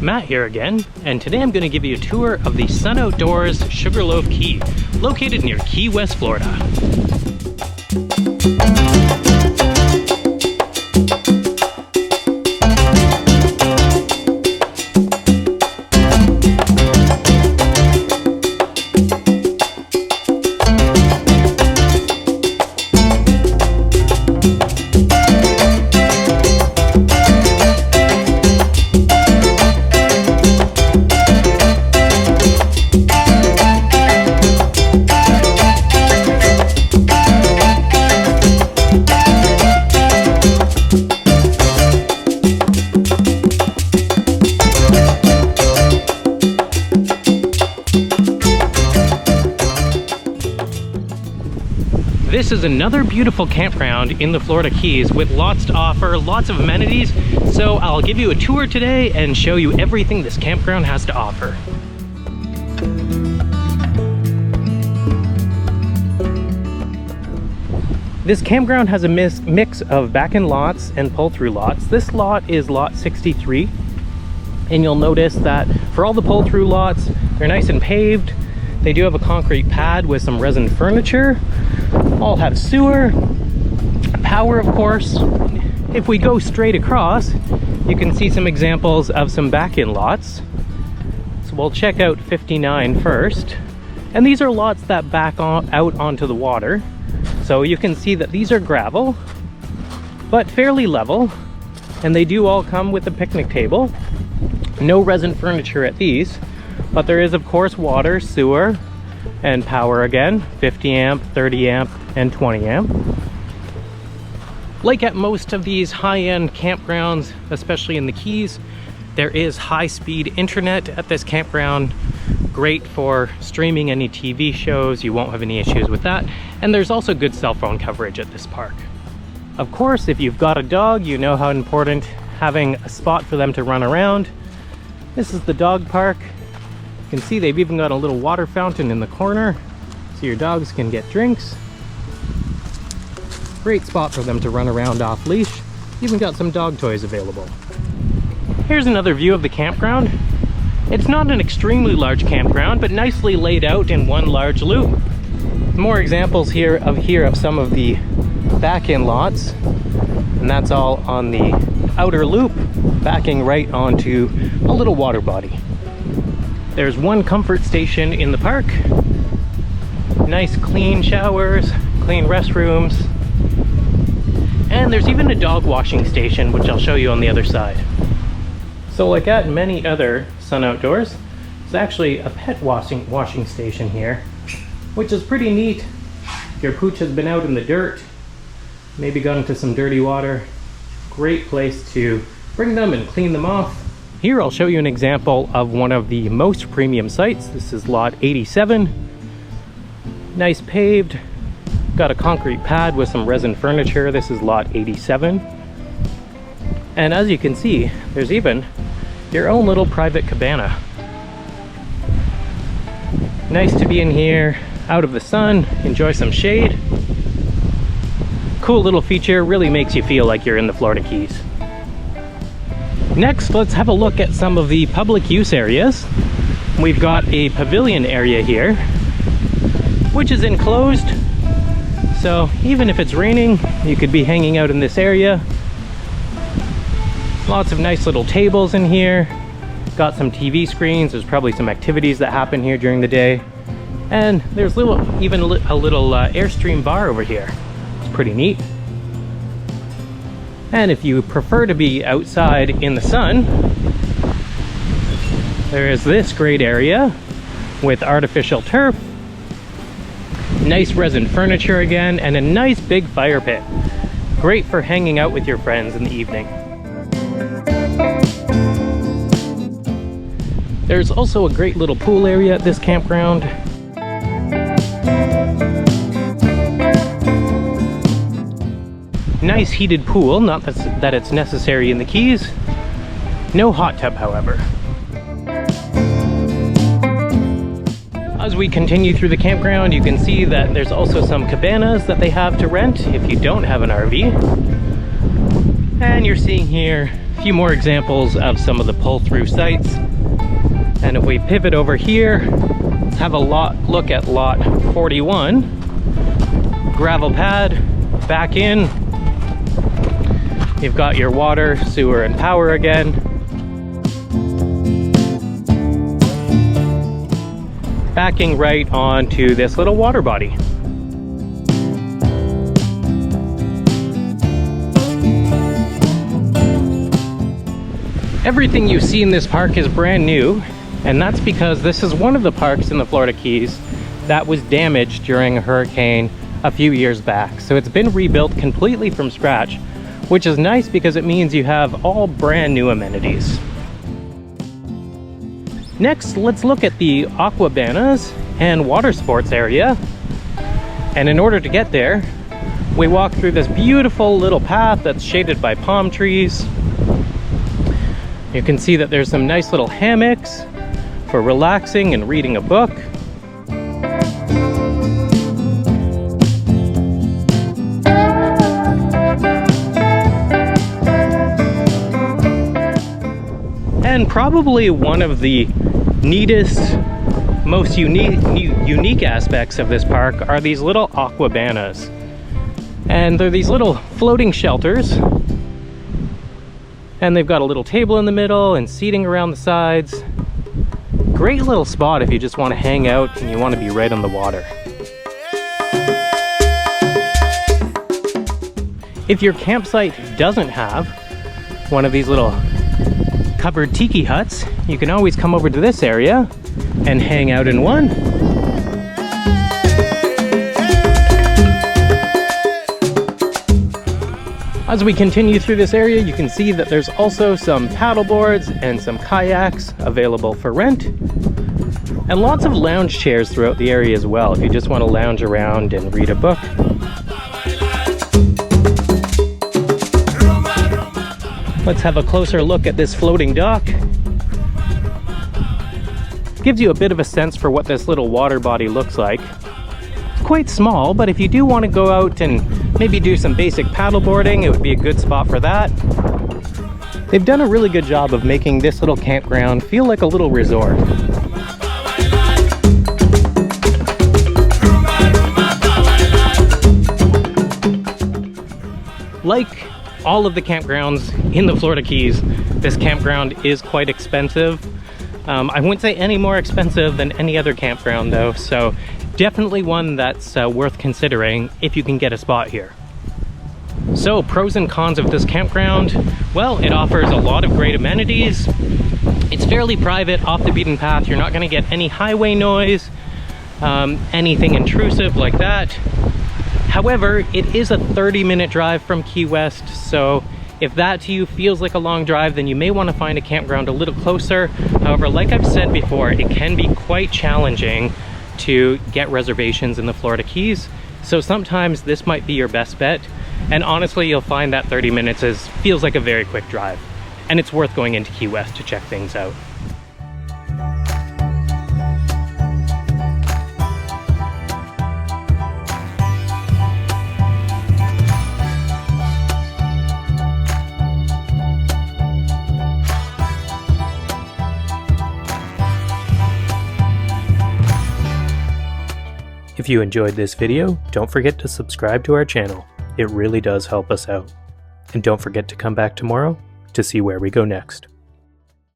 Matt here again, and today I'm going to give you a tour of the Sun Outdoors Sugarloaf Key, located near Key West, Florida. This is another beautiful campground in the Florida Keys with lots to offer, lots of amenities. So I'll give you a tour today and show you everything this campground has to offer. This campground has a mix of back-in lots and pull-through lots. This lot is lot 63, and you'll notice that for all the pull-through lots, they're nice and paved. They do have a concrete pad with some resin furniture. All have sewer, power of course. If we go straight across, you can see some examples of some back-in lots. So we'll check out 59 first. And these are lots that back out onto the water. So you can see that these are gravel, but fairly level. And they do all come with a picnic table. No resin furniture at these, but there is of course water, sewer, and power again, 50 amp, 30 amp, and 20 amp. Like at most of these high-end campgrounds, especially in the Keys, there is high-speed internet at this campground. Great for streaming any TV shows, you won't have any issues with that. And there's also good cell phone coverage at this park. Of course, if you've got a dog, you know how important having a spot for them to run around. This is the dog park. You can see they've even got a little water fountain in the corner so your dogs can get drinks. Great spot for them to run around off leash. Even got some dog toys available. Here's another view of the campground. It's not an extremely large campground, but nicely laid out in one large loop. More examples here of some of the back-in lots, and that's all on the outer loop, backing right onto a little water body. There's one comfort station in the park. Nice clean showers, clean restrooms. And there's even a dog washing station, which I'll show you on the other side. So like at many other Sun Outdoors, there's actually a pet washing station here, which is pretty neat. If your pooch has been out in the dirt, maybe got into some dirty water, great place to bring them and clean them off. Here I'll show you an example of one of the most premium sites. This is lot 87. Nice paved, got a concrete pad with some resin furniture. This is lot 87. And as you can see, there's even your own little private cabana. Nice to be in here, out of the sun, enjoy some shade. Cool little feature, really makes you feel like you're in the Florida Keys. Next, let's have a look at some of the public use areas. We've got a pavilion area here, which is enclosed. So even if it's raining, you could be hanging out in this area. Lots of nice little tables in here. Got some TV screens. There's probably some activities that happen here during the day. And there's even a little Airstream bar over here. It's pretty neat. And if you prefer to be outside in the sun, there is this great area with artificial turf, nice resin furniture again, and a nice big fire pit. Great for hanging out with your friends in the evening. There's also a great little pool area at this campground. Nice heated pool, not that it's necessary in the Keys. No hot tub, however. As we continue through the campground, you can see that there's also some cabanas that they have to rent if you don't have an RV. And you're seeing here A few more examples of some of the pull-through sites. And if we pivot over here, have a look at lot 41. Gravel pad, back in. You've got your water, sewer, and power again. Backing right onto this little water body. Everything you see in this park is brand new, and that's because this is one of the parks in the Florida Keys that was damaged during a hurricane a few years back. So it's been rebuilt completely from scratch, which is nice because it means you have all brand new amenities. Next, let's look at the aquabanas and water sports area. And in order to get there, we walk through this beautiful little path that's shaded by palm trees. You can see that there's some nice little hammocks for relaxing and reading a book. And probably one of the neatest, most unique aspects of this park are these little aquabanas. And they're these little floating shelters. And they've got a little table in the middle and seating around the sides. Great little spot if you just want to hang out and you want to be right on the water. If your campsite doesn't have one of these little covered tiki huts, you can always come over to this area and hang out in one. As we continue through this area, you can see that there's also some paddle boards and some kayaks available for rent. And lots of lounge chairs throughout the area as well, if you just want to lounge around and read a book. Let's have a closer look at this floating dock. Gives you a bit of a sense for what this little water body looks like. It's quite small, but if you do want to go out and maybe do some basic paddleboarding, it would be a good spot for that. They've done a really good job of making this little campground feel like a little resort. Like all of the campgrounds in the Florida Keys, this campground is quite expensive. I wouldn't say any more expensive than any other campground though, so definitely one that's worth considering if you can get a spot here. So pros and cons of this campground. Well, it offers a lot of great amenities. It's fairly private, off the beaten path. You're not going to get any highway noise, anything intrusive like that. However, it is a 30-minute drive from Key West, so if that to you feels like a long drive, then you may want to find a campground a little closer. However, like I've said before, it can be quite challenging to get reservations in the Florida Keys, so sometimes this might be your best bet. And honestly, you'll find that 30 minutes feels like a very quick drive, and it's worth going into Key West to check things out. If you enjoyed this video, don't forget to subscribe to our channel. It really does help us out. And don't forget to come back tomorrow to see where we go next.